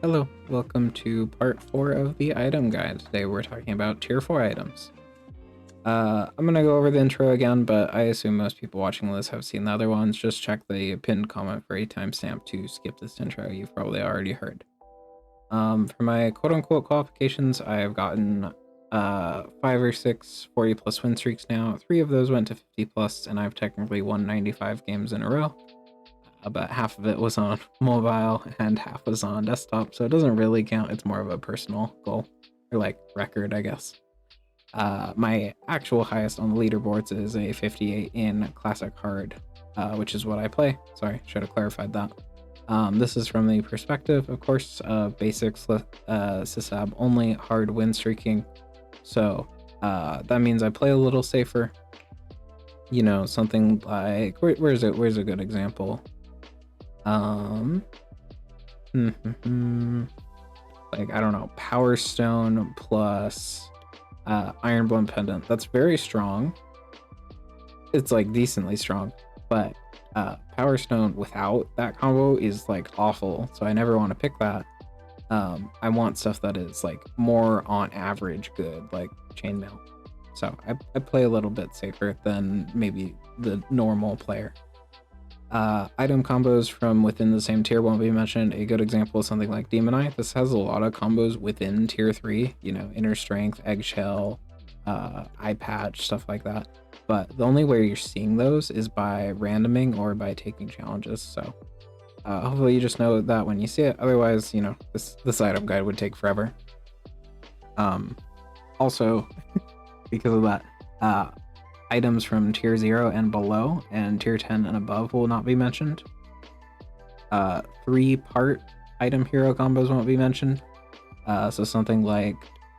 Hello, welcome to part 4 of the item guide. Today we're talking about tier 4 items. I'm gonna go over the intro again, but I assume most people watching this have seen the other ones. Just check the pinned comment for a timestamp to skip this intro you've probably already heard. For my quote-unquote qualifications, I have gotten 5 or 6 40 plus win streaks now. 3 of those went to 50 plus, and I've technically won 95 games in a row. About half of it was on mobile and half was on desktop, so it doesn't really count. It's more of a personal goal, or like record, I guess. My actual highest on the leaderboards is a 58 in Classic Hard, which is what I play. Sorry, should have clarified that. This is from the perspective, of course, of basic sysab only hard win streaking. So that means I play a little safer. You know, something like where's a good example? Like, I don't know, PowerStone plus Iron Blunt Pendant. That's very strong. It's like decently strong, but PowerStone without that combo is like awful, so I never want to pick that. I want stuff that is like more on average good, like Chainmail. So I play a little bit safer than maybe the normal player. Item combos from within the same tier won't be mentioned. A good example is something like Demon Eye. This has a lot of combos within tier 3, you know, Inner Strength, Eggshell, Eyepatch, stuff like that. But the only way you're seeing those is by randoming or by taking challenges. So hopefully you just know that when you see it. Otherwise, you know, this item guide would take forever. Also, because of that, items from tier 0 and below and tier 10 and above will not be mentioned. 3-part item hero combos won't be mentioned. So something like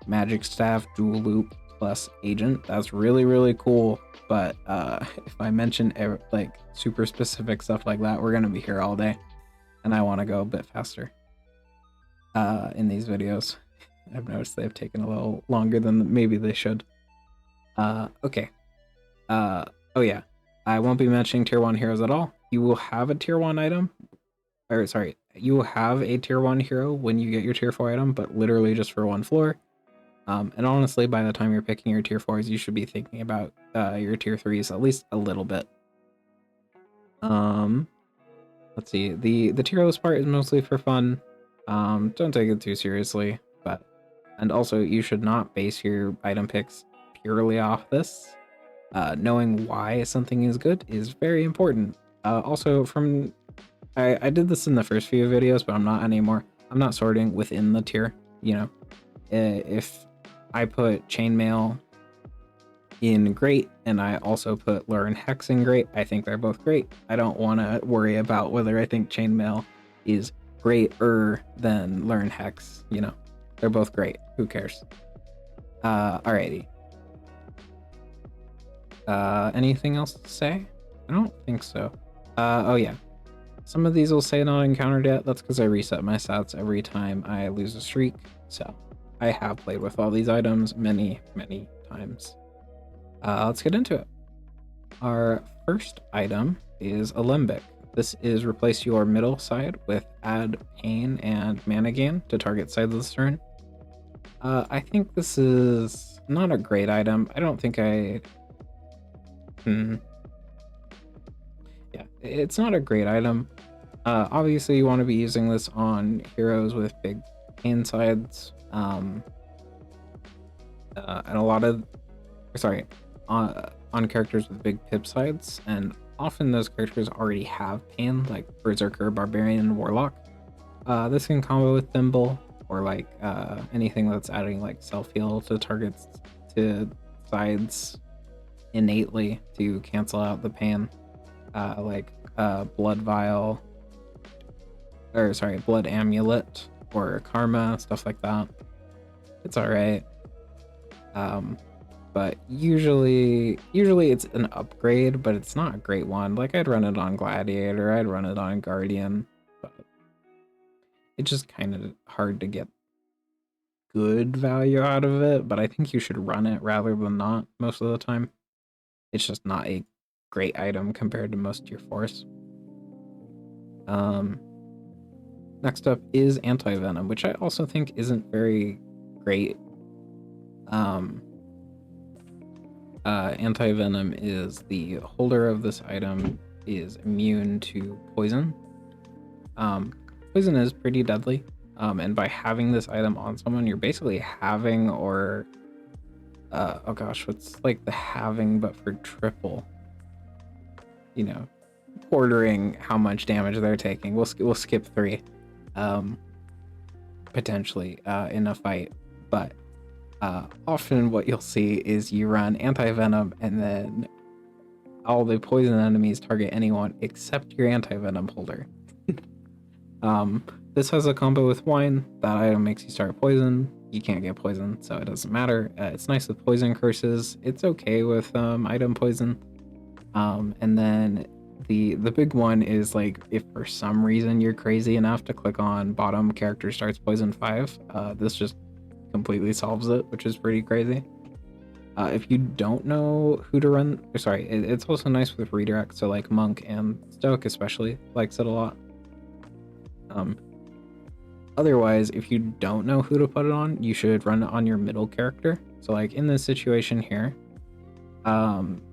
Magic Staff, Dual Loop plus Agent, that's really cool. But if I mention like super specific stuff like that, we're gonna be here all day, and I want to go a bit faster in these videos. I've noticed they've taken a little longer than maybe they should. Okay. Oh yeah, I won't be mentioning tier 1 heroes at all. You will have a tier 1 item, or sorry, you will have a tier 1 hero when you get your tier 4 item, but literally just for one floor. And honestly, by the time you're picking your tier 4s, you should be thinking about your tier 3s at least a little bit. Let's see, the tier list part is mostly for fun. Don't take it too seriously, and also you should not base your item picks purely off this. Knowing why something is good is very important. Also, I did this in the first few videos, but I'm not anymore. I'm not sorting within the tier. You know, if I put Chainmail in great and I also put Learn Hex in great, I think they're both great. I don't want to worry about whether I think Chainmail is greater than Learn Hex. You know, they're both great. Who cares? Alrighty. Anything else to say? I don't think so. Oh yeah. Some of these will say not encountered yet. That's because I reset my stats every time I lose a streak. So I have played with all these items many times. Let's get into it. Our first item is Alembic. This is replace your middle side with add pain and mana gain to target sides of the turn. I think this is not a great item. I don't think yeah, it's not a great item. Obviously you want to be using this on heroes with big pain sides, and a lot of, on characters with big pip sides, and often those characters already have pain, like Berserker, Barbarian, and Warlock. This can combo with Thimble, or like anything that's adding like self-heal to targets to sides innately to cancel out the pain, like Blood Vial, or sorry, Blood Amulet or Karma, stuff like that. It's alright. But usually it's an upgrade, but it's not a great one. Like, I'd run it on Gladiator, I'd run it on Guardian, but it's just kind of hard to get good value out of it. But I think you should run it rather than not most of the time. It's just not a great item compared to most tier 4s. Next up is Antivenom, which I also think isn't very great. Antivenom is the holder of this item is immune to poison. Poison is pretty deadly, and by having this item on someone, you're basically having, or oh gosh, what's like the having but for triple? You know, ordering how much damage they're taking. We'll skip 3, potentially in a fight, but often what you'll see is you run Antivenom and then all the poison enemies target anyone except your Antivenom holder. This has a combo with wine. That item makes you start poison. You can't get poison, so it doesn't matter. It's nice with poison curses. It's okay with item poison. And then the big one is like if for some reason you're crazy enough to click on bottom character starts poison 5, this just completely solves it, which is pretty crazy. If you don't know who to run, sorry, it's also nice with redirect, so like Monk and Stoic especially likes it a lot. Otherwise, if you don't know who to put it on, you should run it on your middle character. So like in this situation here,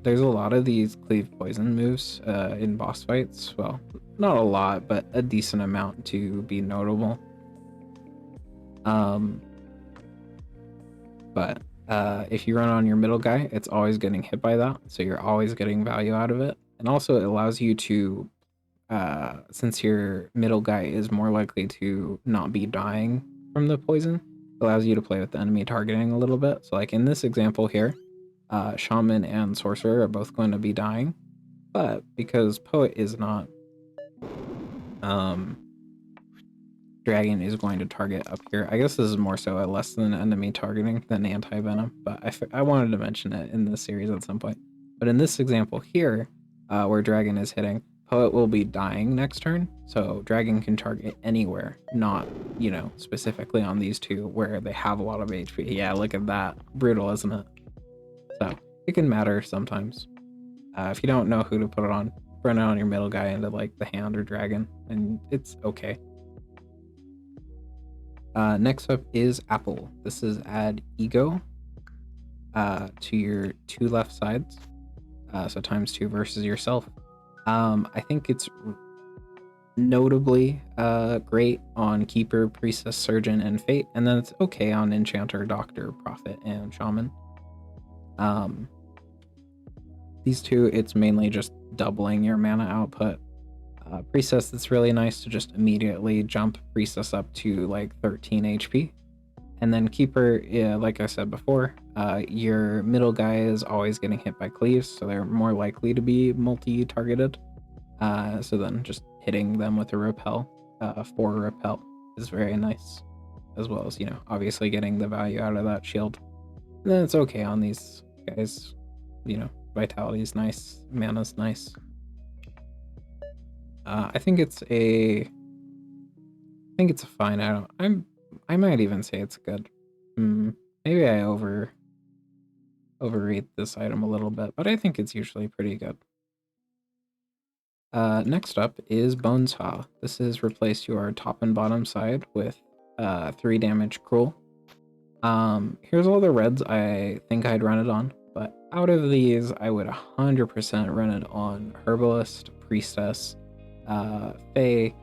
there's a lot of these cleave poison moves in boss fights. Well, not a lot, but a decent amount to be notable. But if you run on your middle guy, it's always getting hit by that, so you're always getting value out of it. And also it allows you to, since your middle guy is more likely to not be dying from the poison, it allows you to play with the enemy targeting a little bit. So like in this example here, Shaman and Sorcerer are both going to be dying, but because Poet is not, Dragon is going to target up here. I guess this is more so a less than enemy targeting than Antivenom, but I wanted to mention it in this series at some point. But in this example here, where Dragon is hitting, Poet will be dying next turn, so Dragon can target anywhere, not, you know, specifically on these two where they have a lot of HP. Yeah, look at that. Brutal, isn't it? So it can matter sometimes. If you don't know who to put it on, run it on your middle guy into like the Hand or Dragon, and it's okay. Next up is Apple. This is add ego to your 2 left sides, so ×2 versus yourself. I think it's notably great on Keeper, Priestess, Surgeon, and Fate, and then it's okay on Enchanter, Doctor, Prophet, and Shaman. These two, it's mainly just doubling your mana output. Priestess, it's really nice to just immediately jump Priestess up to like 13 HP. And then Keeper, yeah, like I said before, your middle guy is always getting hit by cleaves, so they're more likely to be multi-targeted. So then just hitting them with a repel, 4 repel is very nice, as well as, you know, obviously getting the value out of that shield. And then it's okay on these guys, you know, vitality is nice, mana's nice. I think it's a fine item. I might even say it's good. Maybe I overrate this item a little bit, but I think it's usually pretty good. Next up is Bonesaw. This is replace your top and bottom side with 3 damage cruel. Here's all the reds I think I'd run it on, but out of these, I would 100% run it on Herbalist, Priestess, Fae,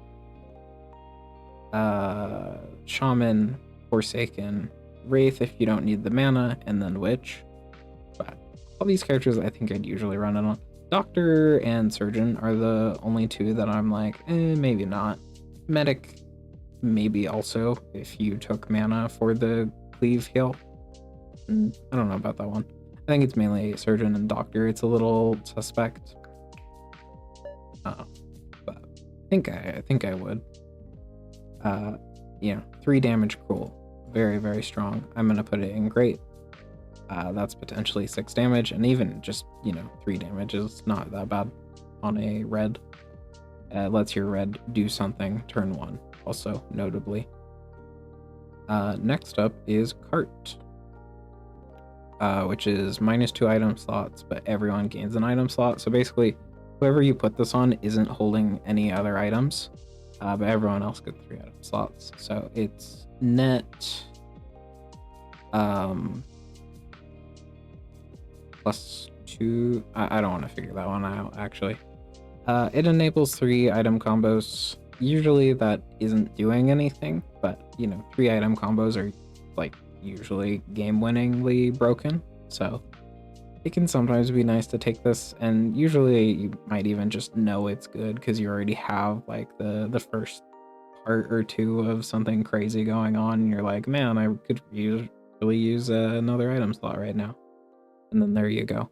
Shaman, Forsaken, Wraith if you don't need the mana, and then Witch. But all these characters I think I'd usually run it on. Doctor and Surgeon are the only 2 that I'm like, maybe not. Medic, maybe also, if you took mana for the cleave heal. I don't know about that one. I think it's mainly Surgeon and Doctor. It's a little suspect. But I think I would. You know, 3 damage cruel. Very, very strong. I'm gonna put it in Great. That's potentially 6 damage, and even just, you know, 3 damage is not that bad on a red. Lets your red do something turn 1, also notably. Next up is Cart, which is -2 item slots, but everyone gains an item slot. So basically, whoever you put this on isn't holding any other items. but everyone else gets 3 item slots. So it's net +2. I don't want to figure that one out actually. It enables 3 item combos. Usually that isn't doing anything, but you know, 3 item combos are like usually game-winningly broken. So it can sometimes be nice to take this, and usually you might even just know it's good because you already have like the first part or two of something crazy going on, and you're like, man, I could really use another item slot right now. And then there you go.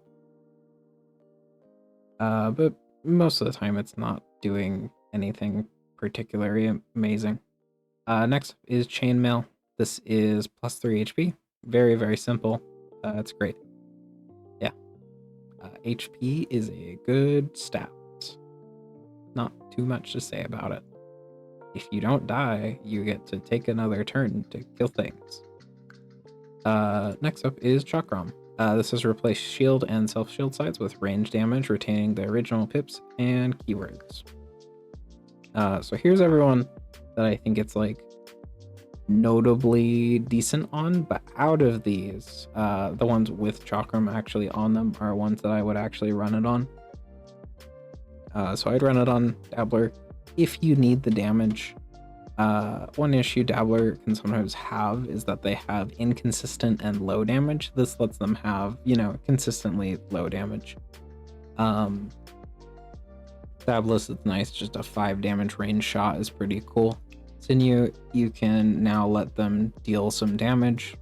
But most of the time it's not doing anything particularly amazing. Next up is Chainmail. This is +3 HP. Very, very simple. It's great. Yeah. HP is a good stat. Not too much to say about it. If you don't die, you get to take another turn to kill things. Next up is Chakram. This has replaced shield and self-shield sides with range damage, retaining the original pips and keywords. So here's everyone that I think it's like notably decent on, but out of these, the ones with Chakram actually on them are ones that I would actually run it on. So I'd run it on Dabbler if you need the damage. One issue Dabbler can sometimes have is that they have inconsistent and low damage. This lets them have, you know, consistently low damage. Dabless is nice, just a 5 damage range shot is pretty cool. Sinew, you can now let them deal some damage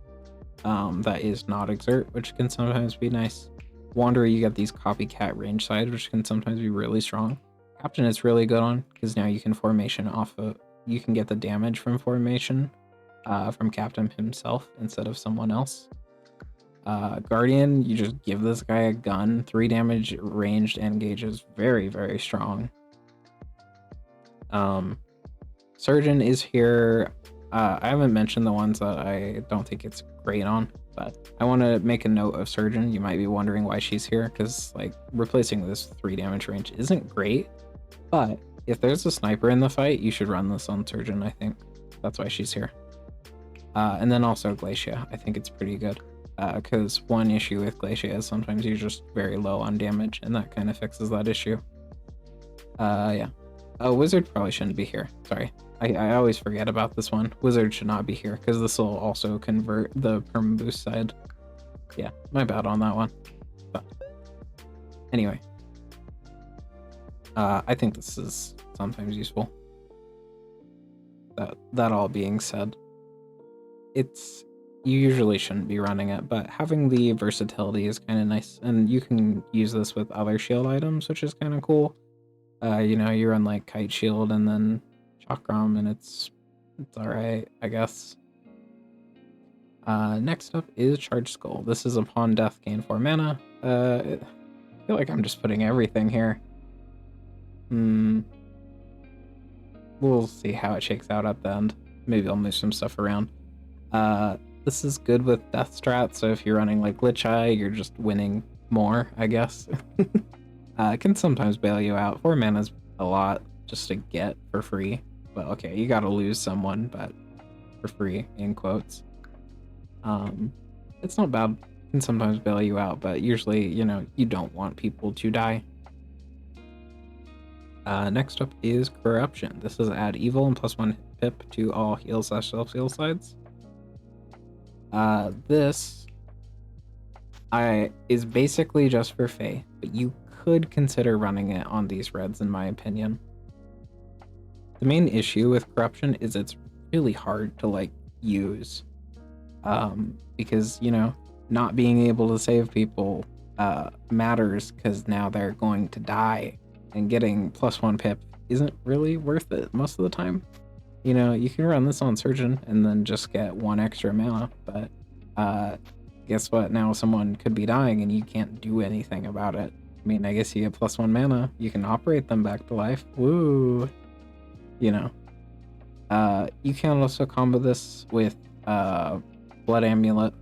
that is not exert, which can sometimes be nice. Wanderer, you get these copycat range sides, which can sometimes be really strong. Captain is really good on, because now you can formation off of, you can get the damage from formation from Captain himself instead of someone else. Guardian, you just give this guy a gun, 3 damage ranged engages, very, very strong. Surgeon is here. I haven't mentioned the ones that I don't think it's great on, but I want to make a note of Surgeon. You might be wondering why she's here, because like replacing this 3 damage range isn't great, but if there's a sniper in the fight, you should run this on Surgeon, I think. That's why she's here. And then also Glacia, I think it's pretty good. Because one issue with Glacia is sometimes you're just very low on damage, and that kind of fixes that issue. Yeah. Wizard probably shouldn't be here. Sorry. I always forget about this one. Wizard should not be here, because this will also convert the perm boost side. Yeah, my bad on that one. But anyway. I think this is sometimes useful. That all being said, you usually shouldn't be running it, but having the versatility is kind of nice, and you can use this with other shield items, which is kind of cool. You know, you run like Kite Shield and then Chakram, and it's alright, I guess. Next up is Charge Skull. This is upon death, gain 4 mana. I feel like I'm just putting everything here. We'll see how it shakes out at the end. Maybe I'll move some stuff around. This is good with death strat, so if you're running like Lich Eye, you're just winning more, I guess. It can sometimes bail you out. 4 mana is a lot just to get for free. But okay, you gotta lose someone, but for free, in quotes. It's not bad. It can sometimes bail you out, but usually, you know, you don't want people to die. Next up is Corruption. This is add evil and +1 pip to all heal/self-heal sides. This is basically just for Fae, but you could consider running it on these reds, in my opinion. The main issue with Corruption is it's really hard to like use, because, you know, not being able to save people matters, because now they're going to die, and getting +1 pip isn't really worth it most of the time. You know, you can run this on Surgeon and then just get 1 extra mana, but guess what? Now someone could be dying and you can't do anything about it. I mean, I guess you get +1 mana, you can operate them back to life. Woo! You know. You can also combo this with Blood Amulet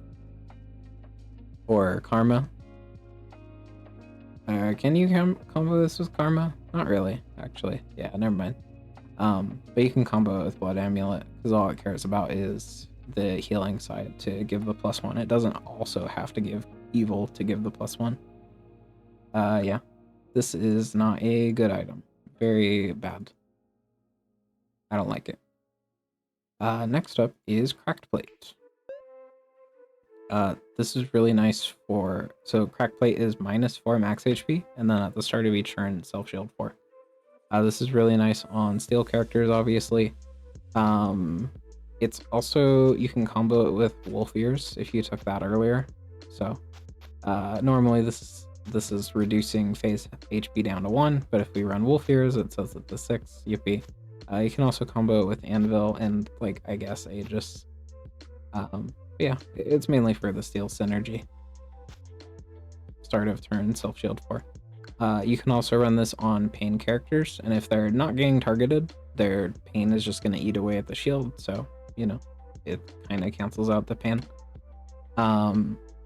or Karma. Can you combo this with Karma? Not really, actually. Yeah, never mind. But you can combo it with Blood Amulet, because all it cares about is the healing side to give the +1. It doesn't also have to give Evil to give the +1. Yeah. This is not a good item. Very bad. I don't like it. Next up is Cracked Plate. This is really nice for... So Cracked Plate is -4 max HP, and then at the start of each turn, self-shield 4. This is really nice on steel characters, obviously. It's also... You can combo it with Wolf Ears if you took that earlier. So, normally this is reducing phase HP down to 1, but if we run Wolf Ears, it says it to 6. Yippee. You can also combo it with Anvil and, like, I guess Aegis. Yeah, it's mainly for the steel synergy. Start of turn, self-shield 4. You can also run this on pain characters, and if they're not getting targeted, their pain is just going to eat away at the shield, so, you know, it kind of cancels out the pain.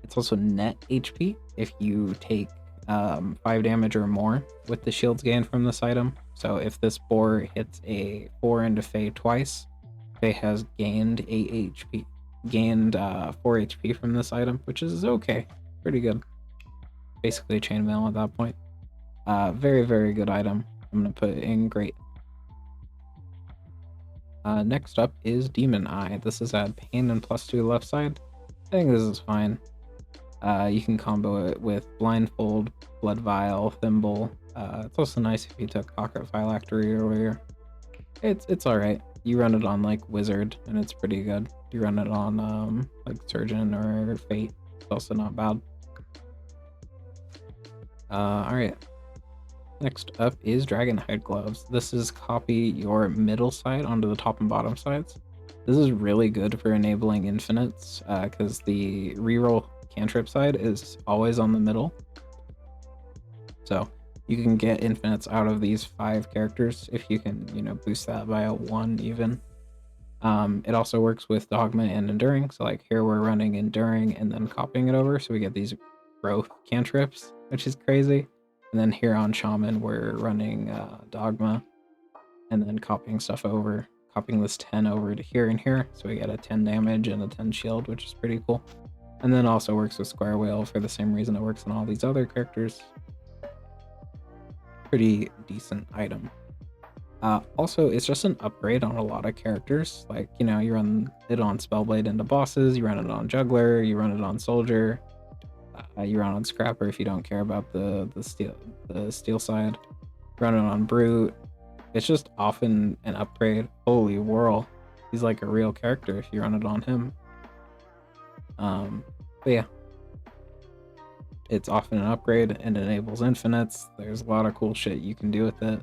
It's also net HP if you take 5 damage or more with the shields gained from this item. So if this boar hits a 4 into Fae twice, Fae has gained 8 HP, gained 4 HP from this item, which is okay, pretty good. Basically chainmail at that point. Very, very good item. I'm gonna put it in great. Next up is Demon Eye. This is at pain and +2 left side. I think this is fine. You can combo it with Blindfold, Blood Vial, Thimble. It's also nice if you took Pocket Phylactery earlier. It's alright. You run it on like Wizard and it's pretty good. You run it on like Surgeon or Fate. It's also not bad. Alright. Next up is Dragonhide Gloves. This is copy your middle side onto the top and bottom sides. This is really good for enabling infinites, because the reroll cantrip side is always on the middle. So you can get infinites out of these 5 characters if you can, you know, boost that by a 1 even. It also works with Dogma and Enduring. So like here we're running Enduring and then copying it over, so we get these growth cantrips, which is crazy. And then here on Shaman, we're running Dogma and then copying stuff over, copying this 10 over to here and here. So we get a 10 damage and a 10 shield, which is pretty cool. And then also works with Square Whale for the same reason it works on all these other characters. Pretty decent item. Also, it's just an upgrade on a lot of characters. Like, you know, you run it on Spellblade into bosses, you run it on Juggler, you run it on Soldier. You run on Scrapper if you don't care about the steel side. Run it on Brute. It's just often an upgrade. Holy whirl. He's like a real character if you run it on him. But yeah. It's often an upgrade and enables infinites. There's a lot of cool shit you can do with it.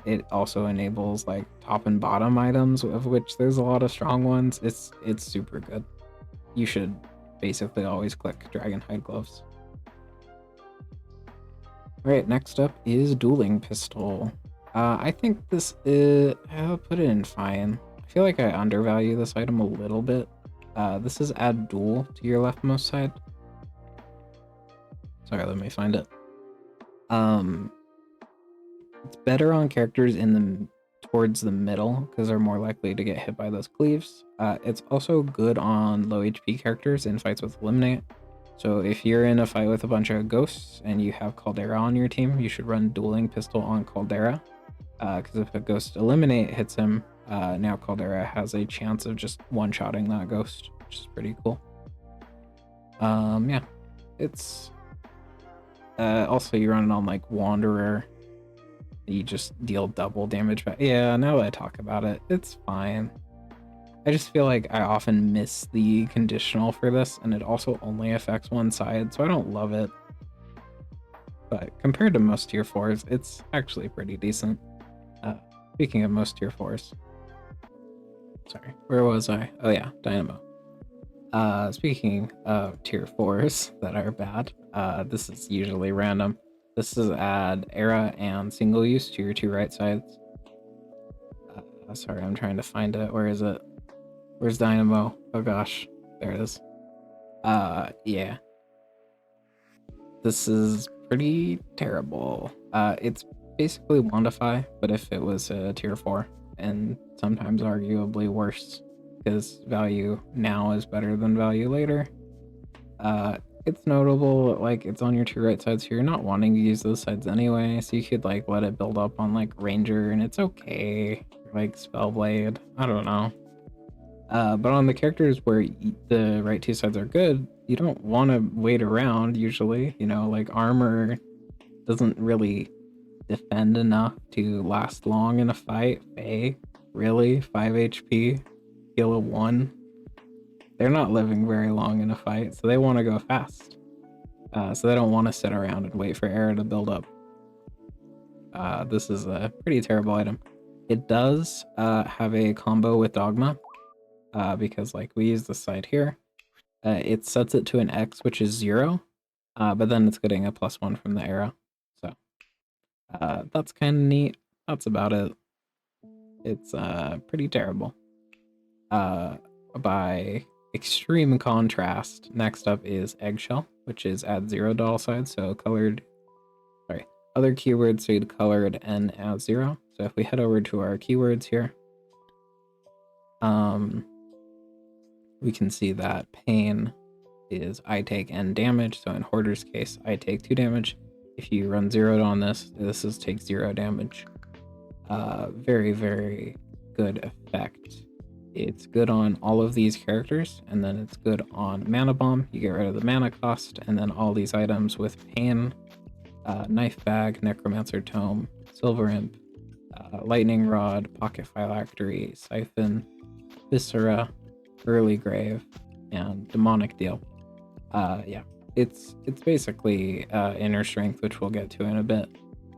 It also enables like top and bottom items, of which there's a lot of strong ones. It's super good. You should basically always click Dragonhide Gloves. Alright, next up is Duelling Pistol. I think this is... I'll put it in fine. I feel like I undervalue this item a little bit. This is add duel to your leftmost side. Sorry, let me find it. It's better on characters in the towards the middle because they're more likely to get hit by those cleaves. It's also good on low HP characters in fights with Eliminate. So if you're in a fight with a bunch of ghosts and you have Caldera on your team, you should run Dueling Pistol on Caldera. Because if a ghost Eliminate hits him, now Caldera has a chance of just one-shotting that ghost, which is pretty cool. Yeah, it's... also, you run it on like Wanderer. You just deal double damage back. Yeah, now that I talk about it, it's fine. I just feel like I often miss the conditional for this, and it also only affects one side, so I don't love it. But compared to most tier 4s, it's actually pretty decent. Speaking of most tier 4s. Sorry, where was I? Oh yeah, Dynamo. Speaking of tier 4s that are bad, this is usually random. This is add era and single use to your 2 right sides. Sorry, I'm trying to find it. Where is it? Where's Dynamo? Oh gosh, there it is. Yeah. This is pretty terrible. It's basically Wandify, but if it was a tier 4, and sometimes arguably worse, because value now is better than value later. It's notable, like, it's on your 2 right sides, so you're not wanting to use those sides anyway, so you could, like, let it build up on, like, Ranger, and it's okay, like, Spellblade, I don't know. But on the characters where the right 2 sides are good, you don't want to wait around, usually, you know, like, Armor doesn't really defend enough to last long in a fight. Fae, really? 5 HP, heal a 1? They're not living very long in a fight, so they want to go fast. So they don't want to sit around and wait for Era to build up. This is a pretty terrible item. It does have a combo with Dogma, because like we use this side here. It sets it to an X, which is 0, but then it's getting a +1 from the arrow. So that's kind of neat. That's about it. It's pretty terrible. By extreme contrast, next up is Eggshell, which is add 0 to all sides, so other keywords read colored and add 0. So if we head over to our keywords here, we can see that pain is I take N damage, so in Hoarder's case, I take 2 damage. If you run 0 on this is take 0 damage. Very, very good effect. It's good on all of these characters, and then it's good on Mana Bomb. You get rid of the mana cost, and then all these items with pain, Knife Bag, Necromancer Tome, Silver Imp, Lightning Rod, Pocket Phylactery, Siphon, Viscera, Early Grave, and Demonic Deal. Yeah, it's basically Inner Strength, which we'll get to in a bit,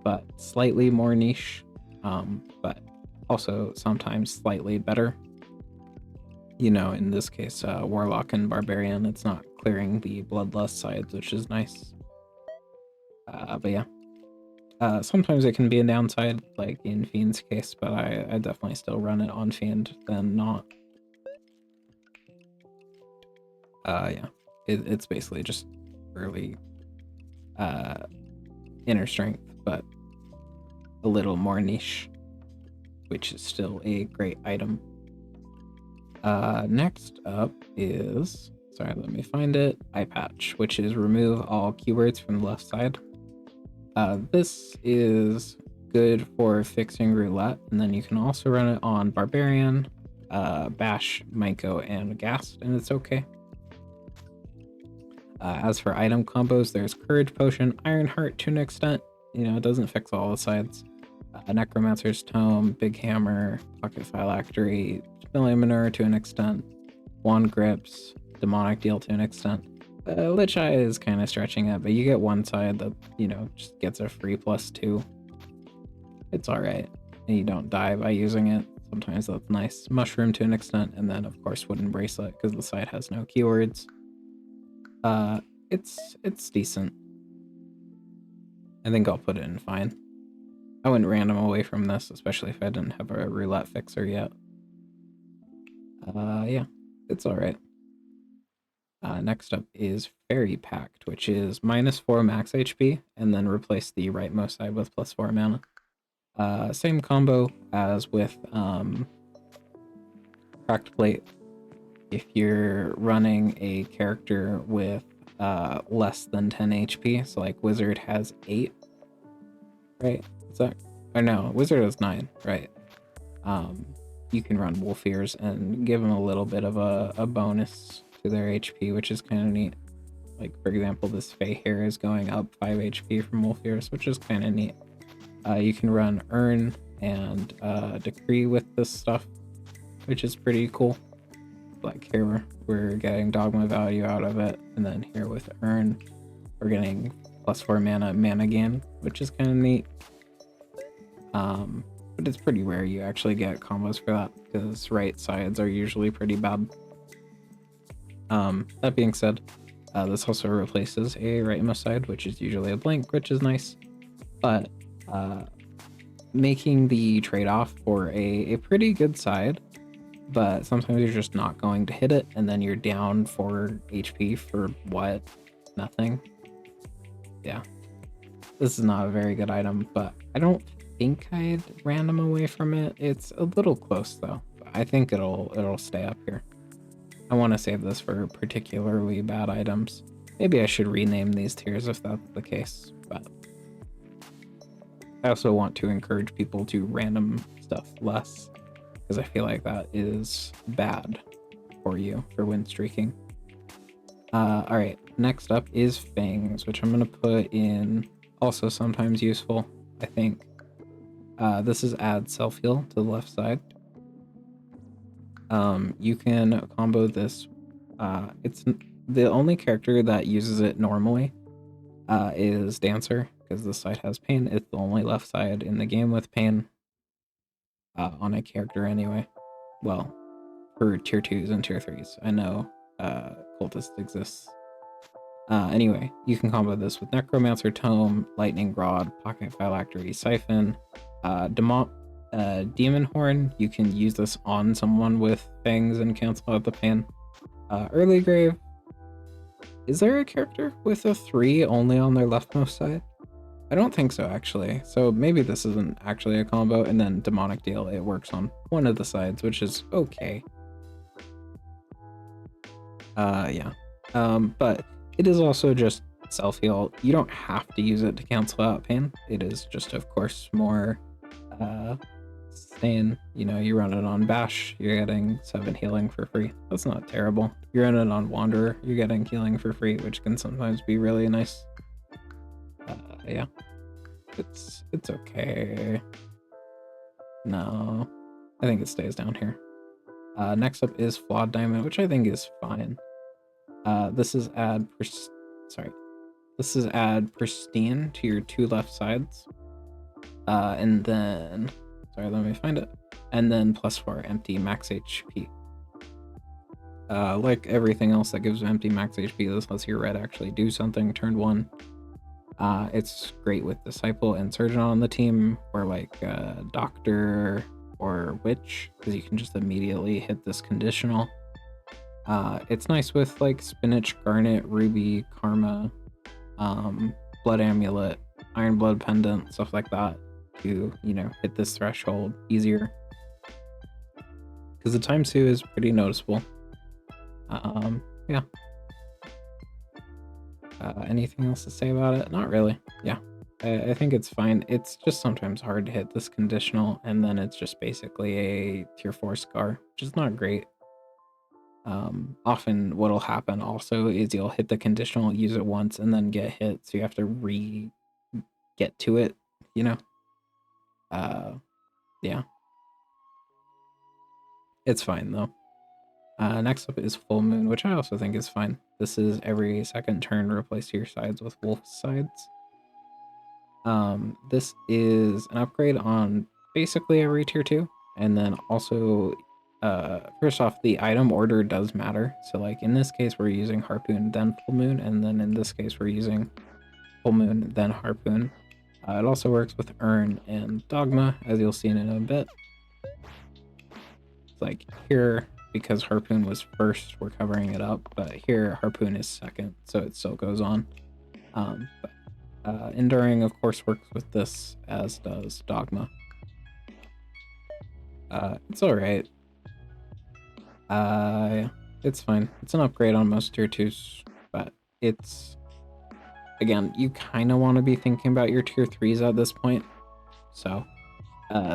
but slightly more niche, but also sometimes slightly better. You know, in this case, Warlock and Barbarian, it's not clearing the Bloodlust sides, which is nice. But yeah, sometimes it can be a downside, like in Fiend's case, but I definitely still run it on Fiend than not. Yeah, it's basically just early Inner Strength, but a little more niche, which is still a great item. Next up is, sorry, let me find it, Eyepatch, which is remove all keywords from the left side. This is good for fixing roulette, and then you can also run it on Barbarian, Bash, Maiko, and Ghast, and it's okay. As for item combos, there's Courage Potion, Ironheart to an extent, you know, it doesn't fix all the sides. Necromancer's Tome, Big Hammer, Pocket Phylactery, Spilling Manure to an extent, Wand Grips, Demonic Deal to an extent. Lich Eye is kind of stretching it, but you get one side that, you know, just gets a free +2. It's alright. And you don't die by using it. Sometimes that's nice. Mushroom to an extent, and then of course Wooden Bracelet, because the side has no keywords. It's decent. I think I'll put it in fine. I wouldn't random away from this, especially if I didn't have a roulette fixer yet. Yeah, it's alright. Next up is Faerie Pact, which is -4 max HP, and then replace the rightmost side with +4 mana. Same combo as with Cracked Plate. If you're running a character with less than 10 HP, so like Wizard has 8, right? Is that, or no, Wizard has 9, right? You can run Wolf Ears and give them a little bit of a bonus to their HP, which is kind of neat. Like, for example, this Fae here is going up 5 HP from Wolf Ears, which is kind of neat. You can run Earn and Decree with this stuff, which is pretty cool. Like here, we're getting Dogma value out of it, and then here with Earn, we're getting +4 mana gain, which is kind of neat. But it's pretty rare you actually get combos for that, because right sides are usually pretty bad. That being said, this also replaces a rightmost side, which is usually a blank, which is nice. But making the trade-off for a pretty good side, but sometimes you're just not going to hit it, and then you're down 4 HP for what? Nothing? Yeah. this is not a very good item, but I don't think I'd random away from it. It's a little close though. I think it'll stay up here. I want to save this for particularly bad items. Maybe I should rename these tiers if that's the case, but I also want to encourage people to random stuff less, because I feel like that is bad for you for win streaking. Alright, next up is Fangs, which I'm going to put in also sometimes useful, I think. This is add self-heal to the left side. You can combo this. It's the only character that uses it normally is Dancer, because this side has pain. It's the only left side in the game with pain on a character anyway. Well, for tier 2s and tier 3s. I know Cultist exists. Anyway, you can combo this with Necromancer Tome, Lightning Rod, Pocket Phylactery, Siphon, Demon Horn. You can use this on someone with Fangs and cancel out the pain. Early Grave. Is there a character with a 3 only on their leftmost side? I don't think so, actually. So maybe this isn't actually a combo. And then Demonic Deal, it works on one of the sides, which is okay. Yeah. But it is also just self-heal. You don't have to use it to cancel out pain. It is just, of course, more sustain. You know, you run it on Bash, you're getting 7 healing for free. That's not terrible. You run it on Wanderer, you're getting healing for free, which can sometimes be really nice. Yeah. It's okay. No. I think it stays down here. Next up is Flawed Diamond, which I think is fine. This is add Pristine to your 2 left sides. And then, sorry, let me find it. And then +4 empty max HP. Like everything else that gives empty max HP, this lets your red actually do something turn 1. It's great with Disciple and Surgeon on the team, or like Doctor or Witch, because you can just immediately hit this conditional. It's nice with like Spinach, Garnet, Ruby, Karma, Blood Amulet, Iron Blood Pendant, stuff like that, to, you know, hit this threshold easier. Because the time sue is pretty noticeable. Yeah. Anything else to say about it? Not really. Yeah. I think it's fine. It's just sometimes hard to hit this conditional, and then it's just basically a tier 4 scar, which is not great. Often what'll happen also is you'll hit the conditional, use it once, and then get hit, so you have to get to it, you know? Yeah. It's fine, though. Next up is Full Moon, which I also think is fine. This is every second turn, replace your sides with wolf sides. This is an upgrade on basically every tier 2, and then also first off, the item order does matter. So like in this case we're using Harpoon then Full Moon, and then in this case we're using Full Moon then Harpoon. It also works with Urn and Dogma, as you'll see in a bit. It's like here, because Harpoon was first, we're covering it up, but here Harpoon is second, so it still goes on. Enduring, of course, works with this, as does Dogma. It's alright. Yeah, it's fine. It's an upgrade on most tier 2s, but it's... Again, you kind of want to be thinking about your tier 3s at this point. So,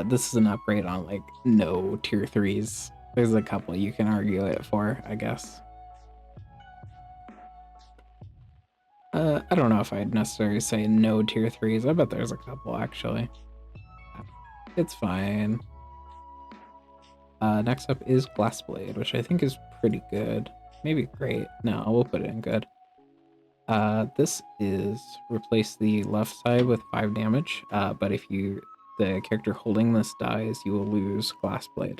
this is an upgrade on, like, no tier 3s. There's a couple you can argue it for, I guess. I don't know if I'd necessarily say no tier 3s. I bet there's a couple, actually. It's fine. Next up is Glassblade, which I think is pretty good. Maybe great. No, we'll put it in good. This is replace the left side with 5 damage, but if the character holding this dies, you will lose Glassblade.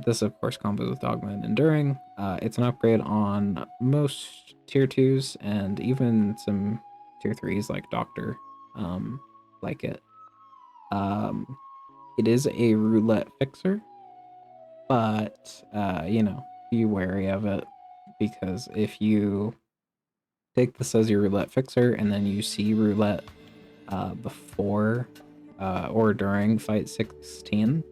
This, of course, combos with Dogma and Enduring. It's an upgrade on most tier 2s and even some tier 3s like Doctor like it. It is a roulette fixer, but, you know, be wary of it, because if you take this as your roulette fixer and then you see roulette before or during fight 16,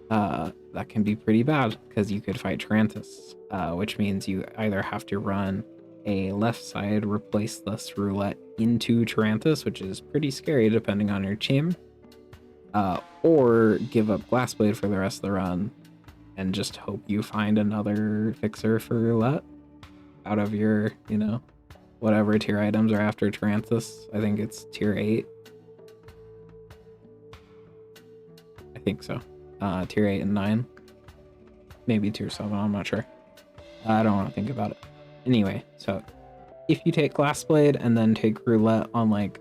that can be pretty bad because you could fight Tarantus, which means you either have to run a left side replaceless roulette into Tarantus, which is pretty scary depending on your team, or give up Glassblade for the rest of the run and just hope you find another fixer for roulette out of your, you know, whatever tier items are after Tarantus. I think it's tier 8. I think so. Tier 8 and 9. Maybe tier 7, I'm not sure. I don't want to think about it. Anyway, so if you take Glassblade and then take roulette on like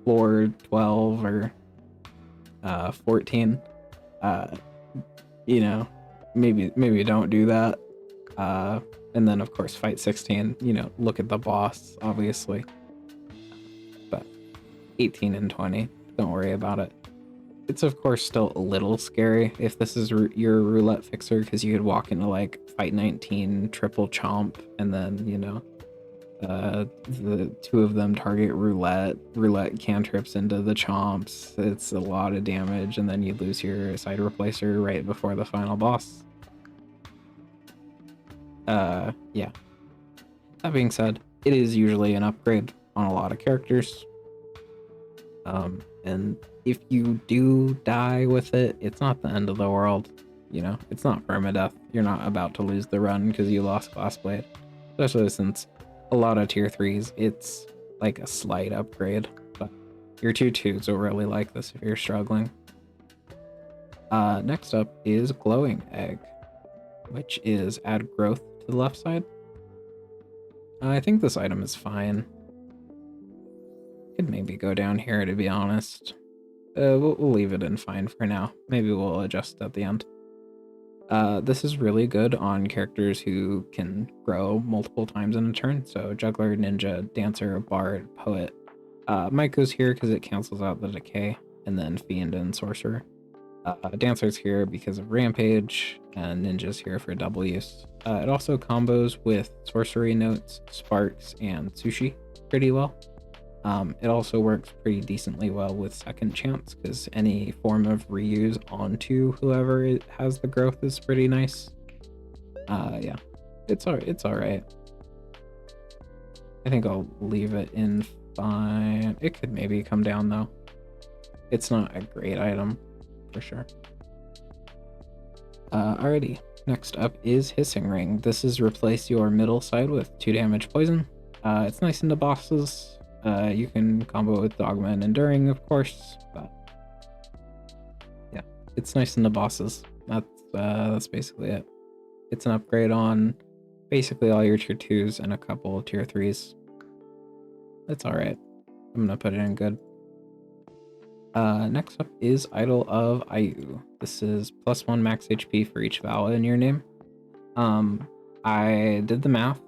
floor 12 or 14, you know, maybe don't do that. And then of course fight 16, you know, look at the boss, obviously. But 18 and 20, don't worry about it. It's of course still a little scary if this is your roulette fixer, because you could walk into like fight 19 triple chomp and then, you know, the two of them target roulette cantrips into the chomps. It's a lot of damage, and then you lose your side replacer right before the final boss. Yeah. That being said, it is usually an upgrade on a lot of characters. And if you do die with it, it's not the end of the world. You know, it's not permadeath. You're not about to lose the run because you lost Glassblade. Especially since a lot of tier 3s, it's like a slight upgrade. But your tier 2s will really like this if you're struggling. Next up is Glowing Egg, which is add growth to the left side. I think this item is fine. Could maybe go down here, to be honest. We'll leave it in fine for now. Maybe we'll adjust at the end. This is really good on characters who can grow multiple times in a turn. So Juggler, Ninja, Dancer, Bard, Poet. Might goes here because it cancels out the decay, and then Fiend and Sorcerer. Dancer's here because of Rampage, and Ninja's here for double use. It also combos with Sorcery Notes, Sparks, and Sushi pretty well. It also works pretty decently well with Second Chance, because any form of reuse onto whoever it has the growth is pretty nice. Yeah, it's alright. I think I'll leave it in fine. It could maybe come down though. It's not a great item for sure. Alrighty, next up is Hissing Ring. This is replace your middle side with 2 damage poison. It's nice into bosses. You can combo with Dogma and Enduring, of course, but yeah, it's nice in the bosses. That's basically it. It's an upgrade on basically all your tier 2s and a couple of tier 3s. It's alright. I'm gonna put it in good. Next up is Idol of Aiiu. This is +1 max HP for each vowel in your name. I did the math.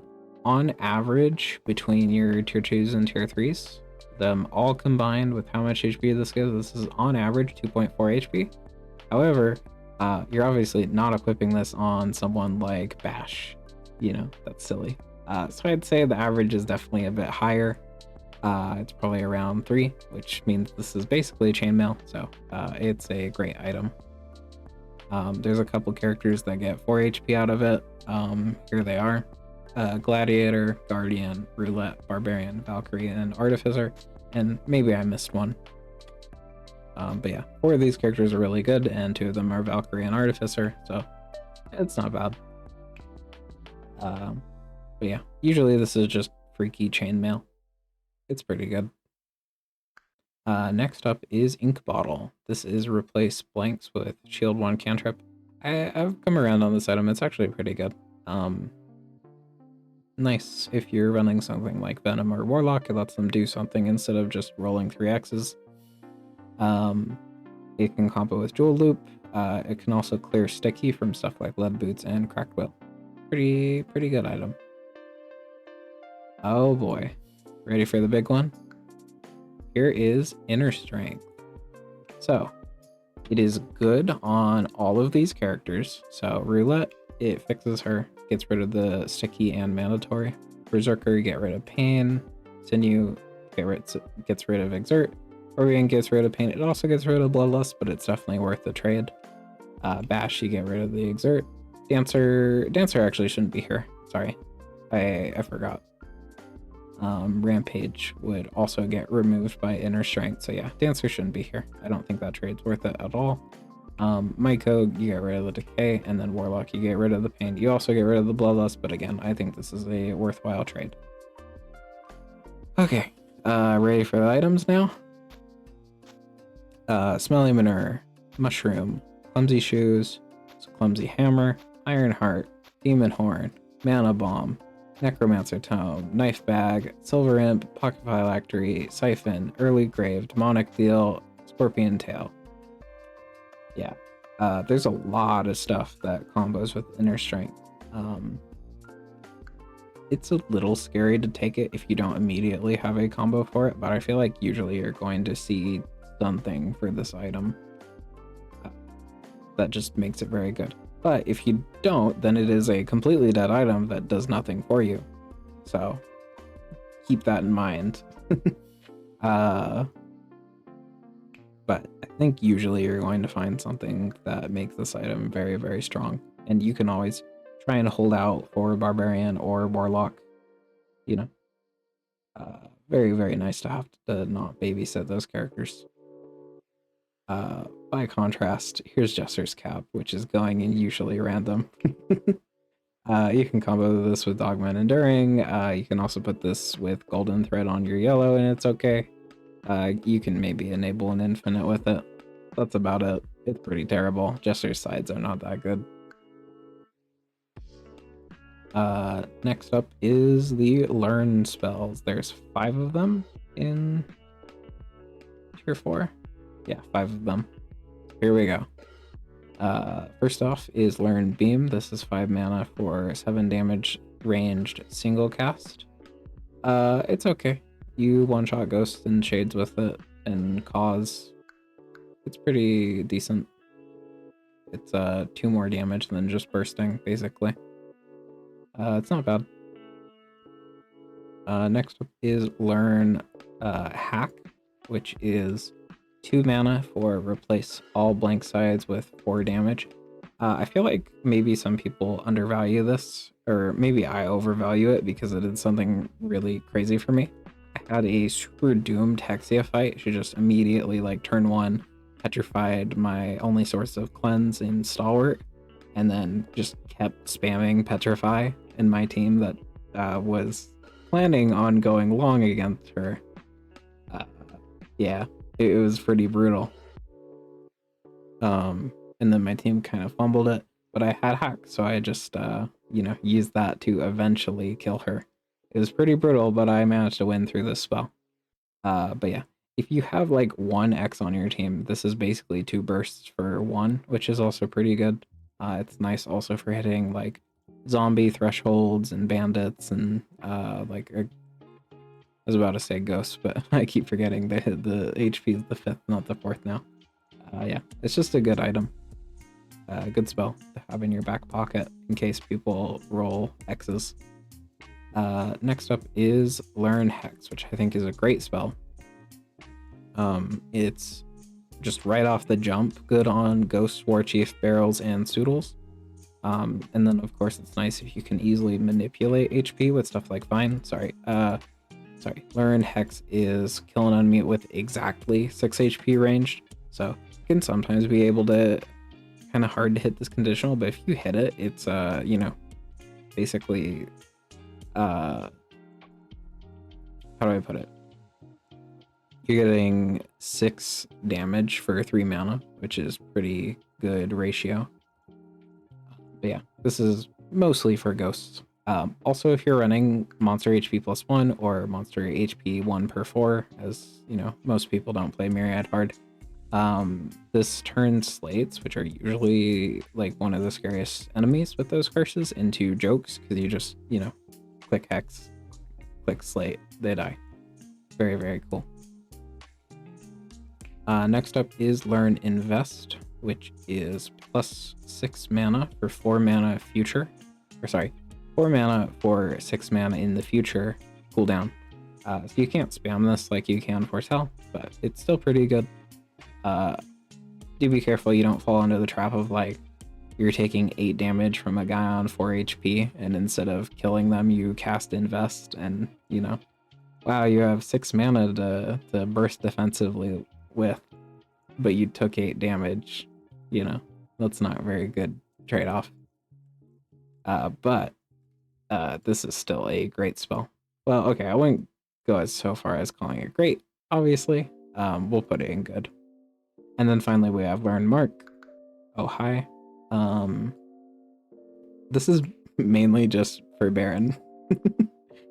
On average, between your tier 2s and tier 3s, them all combined with how much HP this gives, this is on average 2.4 HP. However, you're obviously not equipping this on someone like Bash. You know, that's silly. So I'd say the average is definitely a bit higher. It's probably around 3, which means this is basically Chainmail, so it's a great item. There's a couple characters that get 4 HP out of it. Here they are. Gladiator, Guardian, Roulette, Barbarian, Valkyrie, and Artificer, and maybe I missed one. But yeah, 4 of these characters are really good, and 2 of them are Valkyrie and Artificer, so it's not bad. But yeah, usually this is just freaky Chainmail. It's pretty good. Next up is Ink Bottle. This is replace blanks with Shield 1 cantrip. I've come around on this item. It's actually pretty good. Nice if you're running something like Venom or Warlock. It lets them do something instead of just rolling 3 X's. It can combo with Jewel Loop. It can also clear Sticky from stuff like Lead Boots and Cracked Will. Pretty good item. Oh boy. Ready for the big one? Here is Inner Strength. So, it is good on all of these characters. So, Roulette, it fixes her, gets rid of the Sticky and Mandatory. Berserker, get rid of Pain. Sinew, gets rid of Exert. Orion gets rid of Pain. It also gets rid of Bloodlust, but it's definitely worth the trade. Bash, you get rid of the Exert. Dancer actually shouldn't be here. Sorry, I forgot. Rampage would also get removed by Inner Strength. So yeah, Dancer shouldn't be here. I don't think that trade's worth it at all. Maiko, you get rid of the Decay, and then Warlock, you get rid of the Pain. You also get rid of the Bloodlust, but again, I think this is a worthwhile trade. Okay, ready for the items now? Smelly Manure, Mushroom, Clumsy Shoes, Clumsy Hammer, Iron Heart, Demon Horn, Mana Bomb, Necromancer Tome, Knife Bag, Silver Imp, Pocket Phylactery, Siphon, Early Grave, Demonic Deal, Scorpion Tail. Yeah, there's a lot of stuff that combos with Inner Strength. It's a little scary to take it if you don't immediately have a combo for it, but I feel like usually you're going to see something for this item that just makes it very good. But if you don't, then it is a completely dead item that does nothing for you. So keep that in mind. But I think usually you're going to find something that makes this item very, very strong. And you can always try and hold out for Barbarian or Warlock. You know, very, very nice to have to not babysit those characters. By contrast, here's Jester's Cap, which is going in usually random. You can combo this with Dogman Enduring. You can also put this with Golden Thread on your yellow, and it's okay. You can maybe enable an infinite with it. That's about it. It's pretty terrible. Jester's sides are not that good. Next up is the Learn spells. There's 5 of them in tier 4. Yeah, 5 of them. Here we go. First off is Learn Beam. This is 5 mana for 7 damage ranged single cast. It's okay. You one-shot Ghosts and Shades with it and cause. It's pretty decent. It's 2 more damage than just bursting, basically. It's not bad. Next up is Learn Hack, which is 2 mana for replace all blank sides with 4 damage. I feel like maybe some people undervalue this, or maybe I overvalue it because it did something really crazy for me. I had a super doomed Hexia fight. She just immediately, like, turn 1, petrified my only source of cleanse in Stalwart, and then just kept spamming Petrify in my team that was planning on going long against her. Yeah, it was pretty brutal. And then my team kind of fumbled it, but I had hack, so I just, used that to eventually kill her. It was pretty brutal, but I managed to win through this spell. But yeah, if you have like 1 X on your team, this is basically 2 bursts for 1, which is also pretty good. It's nice also for hitting like zombie thresholds and bandits and I was about to say ghosts, but I keep forgetting the HP is the 5th, not the 4th now. Yeah, it's just a good item. Good spell to have in your back pocket in case people roll X's. Next up is Learn Hex, which I think is a great spell. It's just right off the jump, good on Ghosts, Warchief, Barrels, and Soodles. And then of course it's nice if you can easily manipulate HP with stuff like Learn Hex is kill an enemy with exactly 6 HP ranged, so you can sometimes be able to kind of hard to hit this conditional, but if you hit it, it's basically how do I put it? You're getting 6 damage for 3 mana, which is pretty good ratio. But yeah, this is mostly for ghosts. Also, if you're running monster HP +1 or monster HP 1 per 4, as you know, most people don't play Myriad hard. This turns slates, which are usually like one of the scariest enemies with those curses, into jokes, because you just, click Hex, click slate, they die. Very, very cool. Next up is Learn Invest, which is +6 mana for 4 mana future. 4 mana for 6 mana in the future cooldown. So you can't spam this like you can Foretell, but it's still pretty good. Do be careful you don't fall into the trap of like you're taking 8 damage from a guy on 4 HP, and instead of killing them, you cast Invest, and you know, wow, you have 6 mana to burst defensively with, but you took 8 damage. You know, that's not a very good trade-off. But this is still a great spell. Well, okay, I wouldn't go as so far as calling it great, obviously. We'll put it in good. And then finally we have Learn Mark. Oh, hi. This is mainly just for Baron.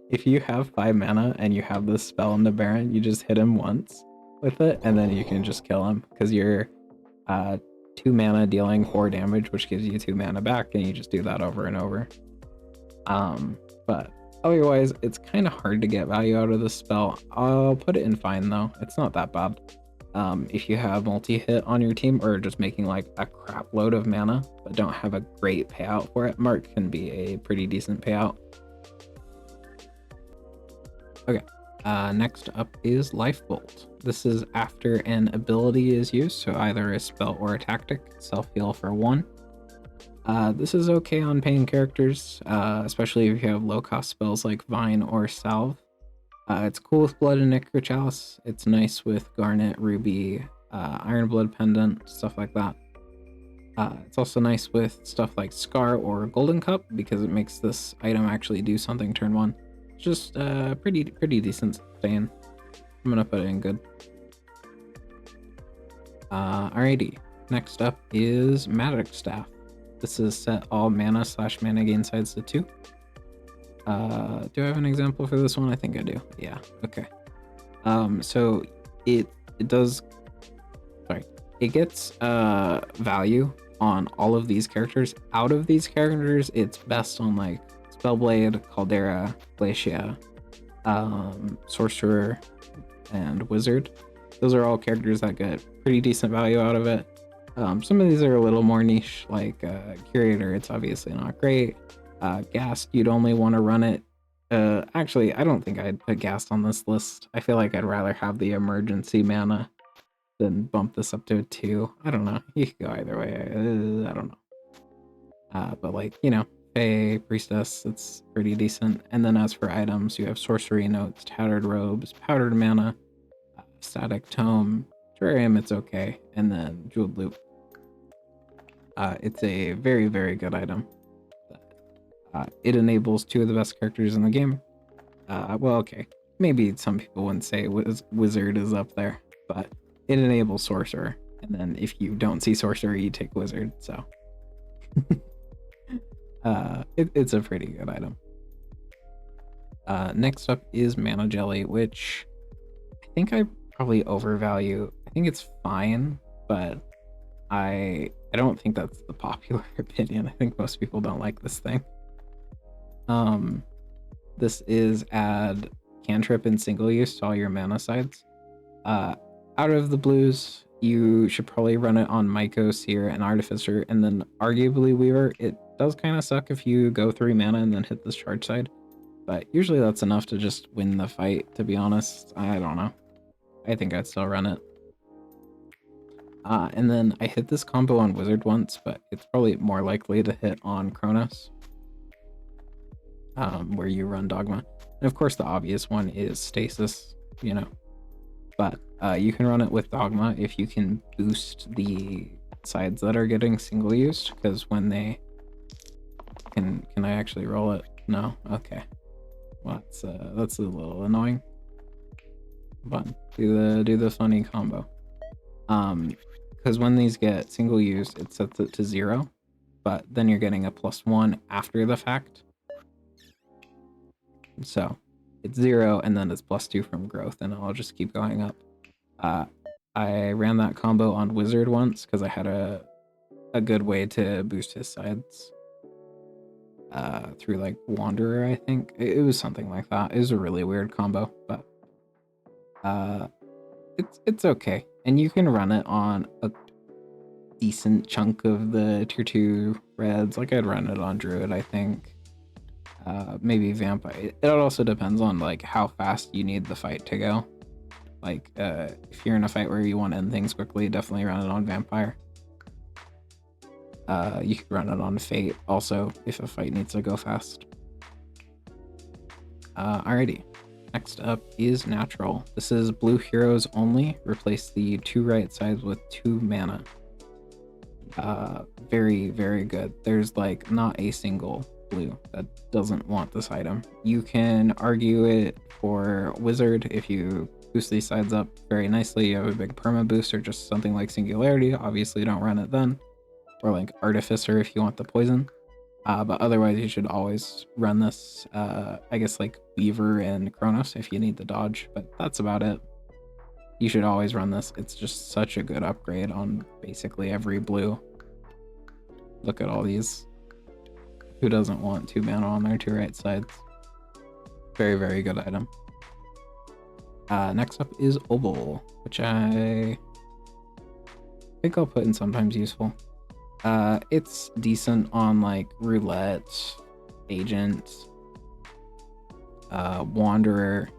If you have 5 mana and you have this spell in the Baron, you just hit him once with it, and then you can just kill him, because you're 2 mana dealing 4 damage, which gives you 2 mana back, and you just do that over and over. But otherwise, it's kind of hard to get value out of this spell. I'll put it in fine, though. It's not that bad. If you have multi-hit on your team, or just making like a crap load of mana, but don't have a great payout for it, Mark can be a pretty decent payout. Okay, next up is Life Bolt. This is after an ability is used, so either a spell or a tactic. Self-heal for 1. This is okay on pain characters, especially if you have low-cost spells like Vine or Salve. It's cool with Blood and Necro Chalice. It's nice with Garnet, Ruby, Iron Blood Pendant, stuff like that. It's also nice with stuff like Scar or Golden Cup, because it makes this item actually do something turn 1. It's just pretty decent sustain. I'm gonna put it in good. Alrighty, next up is Magic Staff. This is set all mana / mana gain sides to 2. Do I have an example for this one? I think I do. Yeah, okay. So it gets value on all of these characters. Out of these characters, it's best on like Spellblade, Caldera, Glacia, Sorcerer, and Wizard. Those are all characters that get pretty decent value out of it. Some of these are a little more niche, like Curator, it's obviously not great. Ghast, you'd only want to run it. Actually, I don't think I'd put Ghast on this list. I feel like I'd rather have the emergency mana than bump this up to a 2. I don't know. You could go either way. I don't know. But like, you know, Fae, Priestess, it's pretty decent. And then as for items, you have Sorcery Notes, Tattered Robes, Powdered Mana, Static Tome, Terrarium, it's okay, and then Jeweled Loop. It's a very good item. It enables 2 of the best characters in the game. Well, okay, maybe some people wouldn't say Wizard is up there, but it enables Sorcerer, and then if you don't see Sorcerer, you take Wizard, so... it's a pretty good item. Next up is Mana Jelly, which I think I probably overvalue. I think it's fine, but I don't think that's the popular opinion. I think most people don't like this thing. This is add cantrip and single use to all your mana sides. Out of the blues, you should probably run it on Myco, Seer, and Artificer, and then arguably Weaver. It does kind of suck if you go 3 mana and then hit this charge side, but usually that's enough to just win the fight, to be honest. I don't know. I think I'd still run it. And then I hit this combo on Wizard once, but it's probably more likely to hit on Kronos, where you run Dogma. And of course the obvious one is Stasis, you know, but you can run it with Dogma if you can boost the sides that are getting single used, because when they can I actually roll it? No? Okay. Well, that's a little annoying. But do the funny combo. Because when these get single used, it sets it to 0, but then you're getting a +1 after the fact. So it's 0 and then it's +2 from growth, and I'll just keep going up. I ran that combo on Wizard once because I had a good way to boost his sides. Through like Wanderer, I think. It was something like that. It was a really weird combo, but it's okay. And you can run it on a decent chunk of the tier 2 reds. Like I'd run it on Druid, I think. maybe vampire. It also depends on like how fast you need the fight to go. Like if you're in a fight where you want to end things quickly, definitely run it on vampire. You could run it on fate also if a fight needs to go fast. Alrighty. Next up is natural. This is blue heroes only. Replace the 2 right sides with 2 mana. Very, very good. There's like not a single blue that doesn't want this item. You can argue it for wizard if you boost these sides up very nicely. You have a big perma boost, or just something like singularity. Obviously don't run it then. Or like artificer if you want the poison. But otherwise you should always run this. I guess like Weaver and Kronos if you need the dodge, but that's about it. You should always run this. It's just such a good upgrade on basically every blue. Look at all these. Who doesn't want 2 mana on their 2 right sides? Very, very good item. Next up is Obol, which I think I'll put in sometimes useful. It's decent on like roulette, agent, wanderer,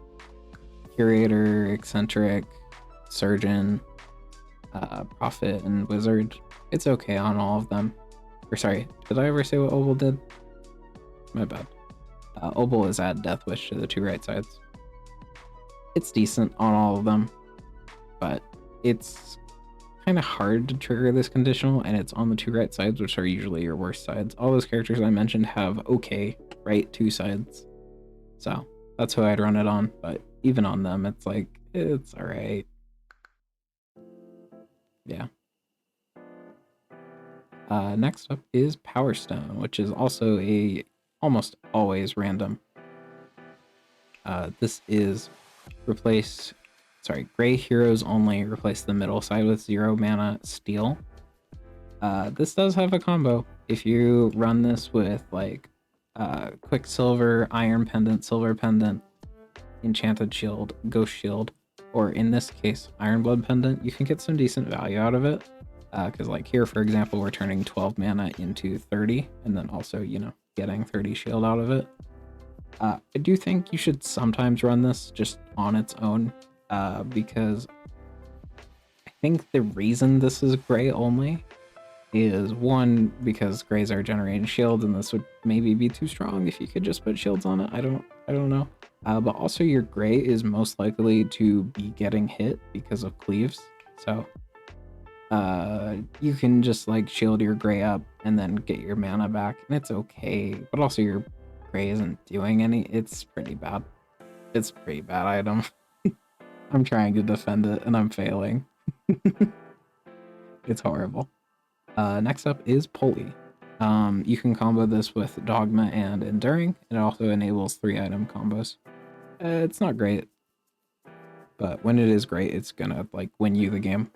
curator, eccentric, surgeon, prophet, and wizard. It's okay on all of them. Or sorry, did I ever say what Obol did? My bad. Obol is add Death Wish to the 2 right sides. It's decent on all of them, but it's kind of hard to trigger this conditional, and it's on the 2 right sides, which are usually your worst sides. All those characters I mentioned have okay right 2 sides, so that's who I'd run it on. But even on them, it's like, it's all right. Yeah. Next up is PowerStone, which is also a almost always random. This is gray heroes only. Replace the middle side with 0 mana steel. This does have a combo. If you run this with like Quicksilver, Iron Pendant, Silver Pendant, Enchanted Shield, Ghost Shield, or in this case, Iron Blood Pendant, you can get some decent value out of it. Because like here, for example, we're turning 12 mana into 30, and then also, you know, getting 30 shield out of it. I do think you should sometimes run this just on its own, because I think the reason this is gray only is, one, because grays are generating shields, and this would maybe be too strong if you could just put shields on it. I don't know. But also your gray is most likely to be getting hit because of cleaves, so you can just like shield your gray up and then get your mana back, and it's okay. But also your gray isn't doing any. It's pretty bad. It's a pretty bad item. I'm trying to defend it and I'm failing. It's horrible. Next up is Pulley. You can combo this with Dogma and Enduring. It also enables 3 item combos. It's not great, but when it is great, it's gonna like win you the game.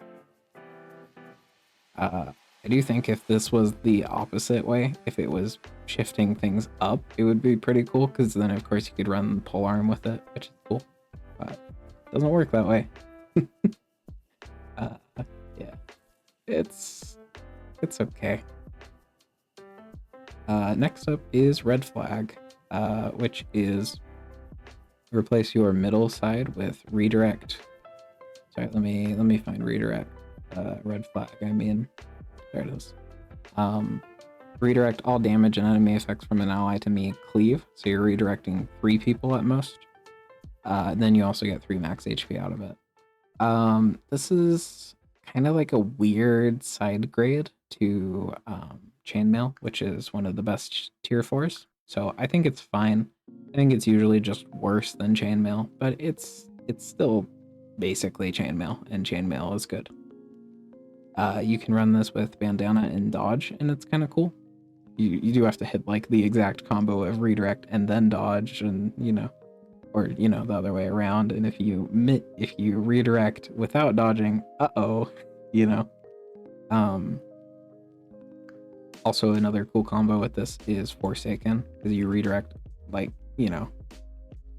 I do think if this was the opposite way, if it was shifting things up, it would be pretty cool, because then of course you could run Polearm with it, which is cool, but it doesn't work that way. Yeah, it's okay. Next up is Red Flag, which is replace your middle side with redirect. Sorry, let me find redirect. Red Flag, I mean, there it is. Redirect all damage and enemy effects from an ally to me cleave, so you're redirecting 3 people at most. Then you also get 3 max HP out of it. This is kind of like a weird side grade to Chainmail, which is one of the best tier 4s. So I think it's fine. I think it's usually just worse than Chainmail, but it's still basically Chainmail, and Chainmail is good. You can run this with Bandana and Dodge, and it's kind of cool. You do have to hit like the exact combo of redirect and then dodge, and you know, or you know, the other way around. And if you redirect without dodging, you know. Also another cool combo with this is Forsaken, because you redirect like, you know,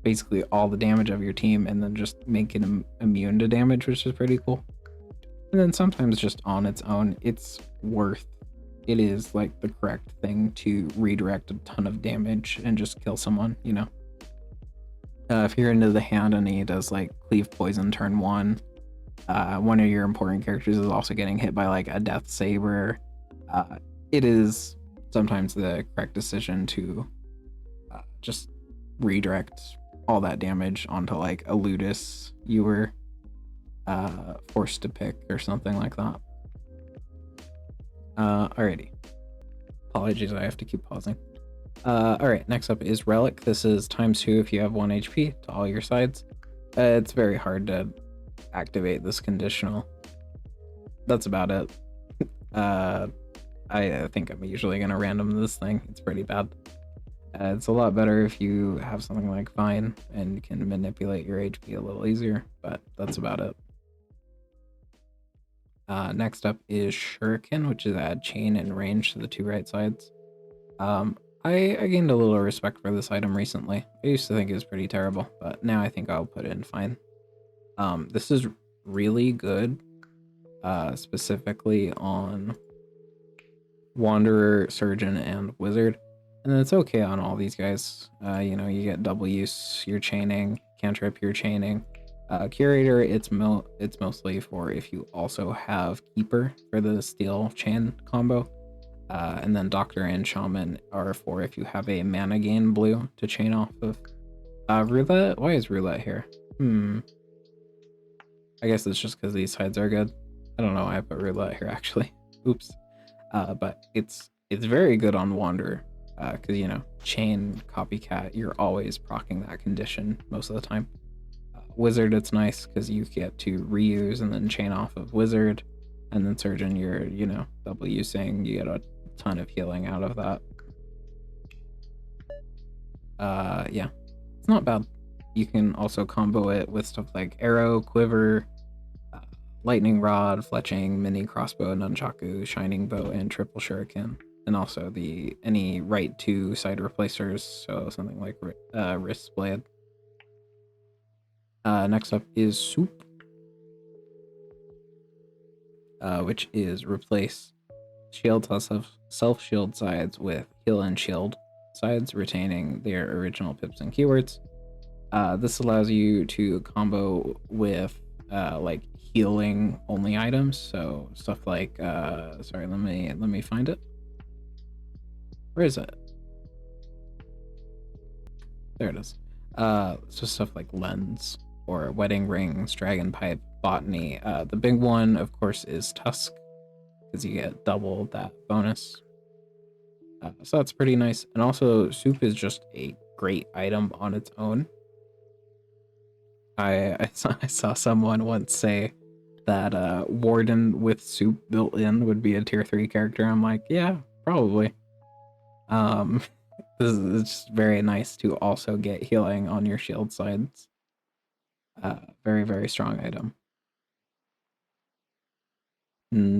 basically all the damage of your team and then just make it immune to damage, which is pretty cool. And then sometimes just on its own, it's worth it is like the correct thing to redirect a ton of damage and just kill someone, you know. If you're into the hand and he does like cleave poison turn 1, one of your important characters is also getting hit by like a death saber, it is sometimes the correct decision to just redirect all that damage onto like a Ludus you were forced to pick or something like that. Alrighty. Apologies, I have to keep pausing. Alright, next up is Relic. This is ×2 if you have 1 HP to all your sides. It's very hard to activate this conditional. That's about it. I think I'm usually going to random this thing. It's pretty bad. It's a lot better if you have something like Vine and can manipulate your HP a little easier, but that's about it. Next up is Shuriken, which is add chain and range to the 2 right sides. I gained a little respect for this item recently. I used to think it was pretty terrible, but now I think I'll put it in fine. This is really good, specifically on Wanderer, Surgeon, and Wizard. And then it's okay on all these guys. You know, you get double use your chaining, cantrip your chaining. Curator, it's mostly for if you also have Keeper for the steel chain combo. And then Doctor and Shaman are for if you have a mana gain blue to chain off of. Roulette? Why is Roulette here? I guess it's just because these sides are good. I don't know why I put Roulette here actually. Oops. But it's very good on Wanderer. Because, you know, chain, copycat, you're always proccing that condition most of the time. Wizard, it's nice because you get to reuse and then chain off of Wizard. And then Surgeon, you're, you know, double using, you get a ton of healing out of that. Yeah, it's not bad. You can also combo it with stuff like Arrow, Quiver, Lightning Rod, Fletching, Mini Crossbow, Nunchaku, Shining Bow, and Triple Shuriken. And also any right 2 side replacers, so something like Wrist Blade. Next up is Soup, which is replace shield plus self-shield sides with heal and shield sides, retaining their original pips and keywords. This allows you to combo with like healing only items, so stuff like sorry, let me find it. Where is it? There it is. So stuff like Lens or Wedding Rings, Dragon Pipe, Botany. The big one, of course, is Tusk, because you get double that bonus. So that's pretty nice. And also, Soup is just a great item on its own. I saw someone once say that Warden with Soup built in would be a tier 3 character. I'm like, yeah, probably. This is just very nice to also get healing on your shield sides. Very, very strong item.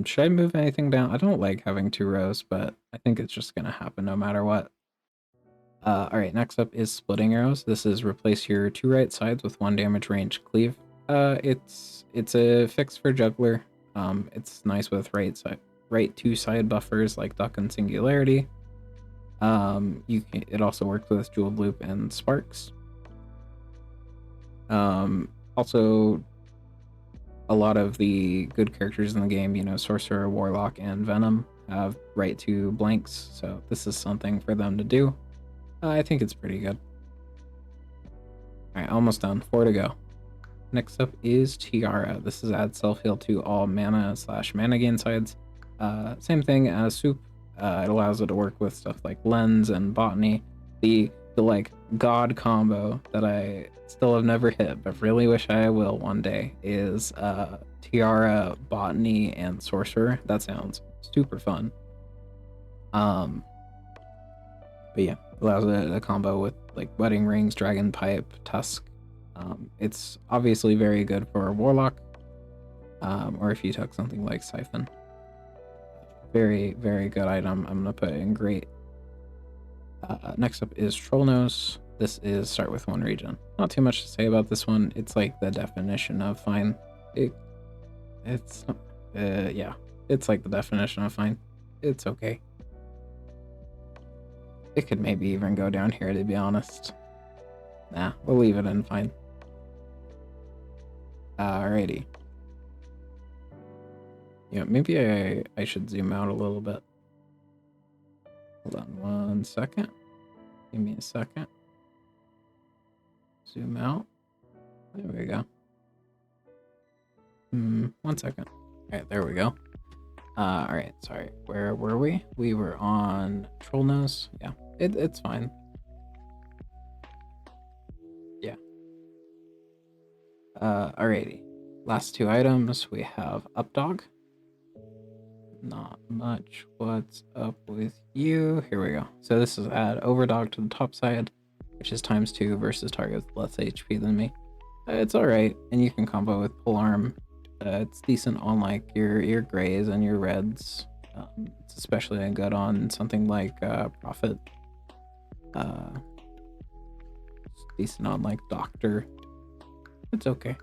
Should I move anything down? I don't like having 2 rows, but I think it's just gonna happen no matter what. Alright, next up is Splitting Arrows. This is replace your 2 right sides with 1 damage range cleave. It's a fix for Juggler. It's nice with right 2 side buffers like Duck and Singularity. It also works with Jeweled Loop and Sparks. Also, a lot of the good characters in the game, you know, Sorcerer, Warlock, and Venom have right 2 blanks, so this is something for them to do. I think it's pretty good. Alright, almost done. 4 to go. Next up is Tiara. This is add self-heal to all mana/mana gain sides. Same thing as Soup. It allows it to work with stuff like Lens and Botany. The like god combo that I still have never hit, but really wish I will one day, is Tiara, Botany, and Sorcerer. That sounds super fun. But yeah, allows it a combo with like Wedding Rings, Dragon Pipe, Tusk. It's obviously very good for Warlock, or if you took something like Siphon. Very, very good item. I'm gonna put it in great. Next up is Troll Nose. This is start with 1 region. Not too much to say about this one. It's like the definition of fine. Yeah, it's like the definition of fine. It's okay. It could maybe even go down here, to be honest. Nah, we'll leave it in fine. Alrighty. Yeah, maybe I should zoom out a little bit. Hold on 1 second. Give me a second. Zoom out. There we go. 1 second. Alright, there we go. Alright, sorry. Where were we? We were on Troll Nose. Yeah, it's fine. Yeah. Alrighty. Last 2 items, we have Updog. Not much. What's up with you? Here we go. So this is add Overdog to the top side, which is ×2 versus target with less HP than me. It's alright, and you can combo with Pull Arm. It's decent on like your grays and your reds. It's especially good on something like Prophet. It's decent on like Doctor. It's okay.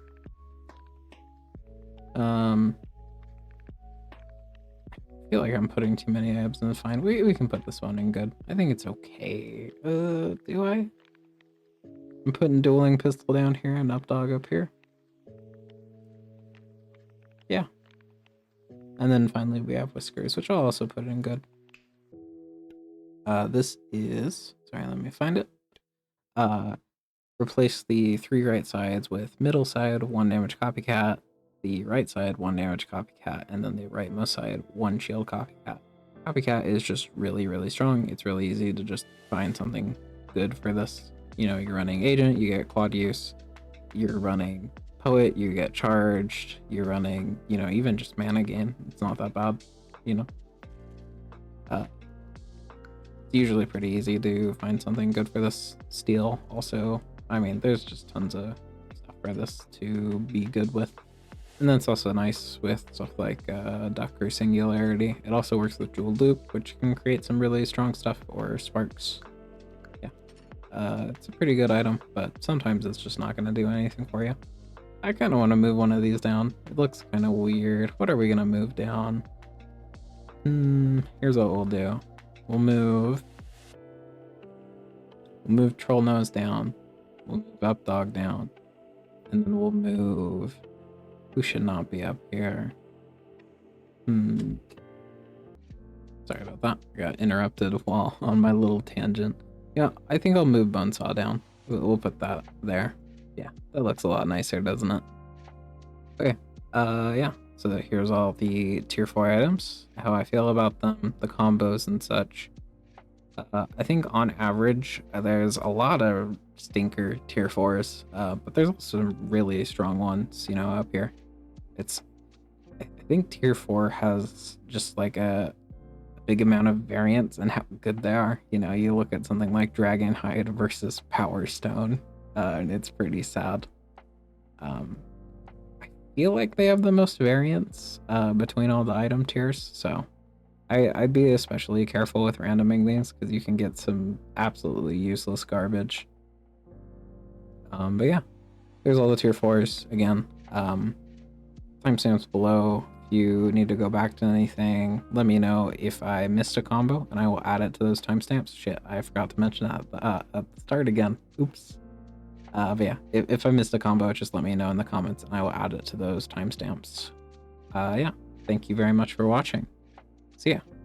I feel like I'm putting too many abs in the fine. We can put this one in good. I think it's okay. Do I? I'm putting Dueling Pistol down here and Updog up here. Yeah. And then finally we have Whiskers, which I'll also put in good. This is, sorry, let me find it. Replace the 3 right sides with middle side, 1 damage copycat, the right side, 1 damage copycat, and then the rightmost side, 1 shield copycat. Copycat is just really, really strong. It's really easy to just find something good for this. You know, you're running Agent, you get quad use. You're running Poet, you get charged. You're running, you know, even just mana gain. It's not that bad, you know. It's usually pretty easy to find something good for this steal. Also, I mean, there's just tons of stuff for this to be good with. And then it's also nice with stuff like Duck or Singularity. It also works with Jewel Loop, which can create some really strong stuff, or Sparks. Yeah, it's a pretty good item, but sometimes it's just not going to do anything for you. I kind of want to move one of these down. It looks kind of weird. What are we going to move down? Here's what we'll do. We'll move Troll Nose down. We'll move Updog down. And then we'll move... Who should not be up here? Sorry about that. I got interrupted while on my little tangent. Yeah, I think I'll move Bonesaw down. We'll put that there. Yeah, that looks a lot nicer, doesn't it? Okay, yeah. So here's all the tier 4 items, how I feel about them, the combos and such. I think on average, there's a lot of stinker tier 4s, but there's also some really strong ones, you know, up here. I think tier 4 has just like a big amount of variance and how good they are. You know, you look at something like Dragonhide versus PowerStone, and it's pretty sad. I feel like they have the most variance between all the item tiers, so I'd be especially careful with randoming these because you can get some absolutely useless garbage. But yeah, there's all the tier 4s again. Timestamps below. If you need to go back to anything, let me know if I missed a combo and I will add it to those timestamps. Shit, I forgot to mention that at the start again. Oops. But yeah, if I missed a combo, just let me know in the comments and I will add it to those timestamps. Yeah, thank you very much for watching. See ya.